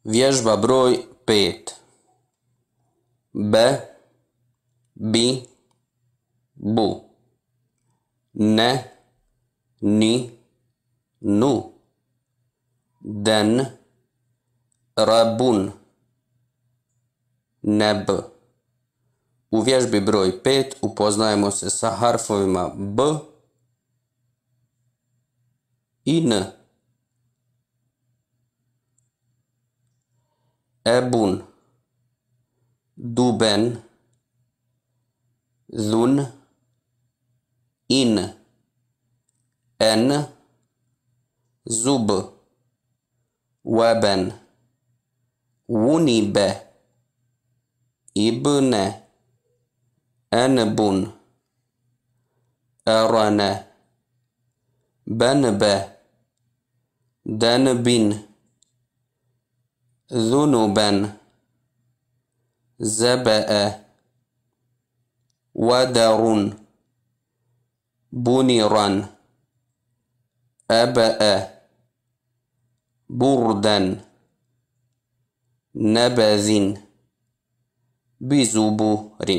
Vježba broj 5. Be, bi, bu. Ne, ni, nu. Den, rabun. Neb. U vježbi broj 5 upoznajemo se sa harfovima b i n. Ebun, duben, zun, in, en, zub, weben, wunibe, ibne, enbun, erane, benbe, denbin, ذنوبا زبأ ودر بنرا أبأ بردا نبذ بزبور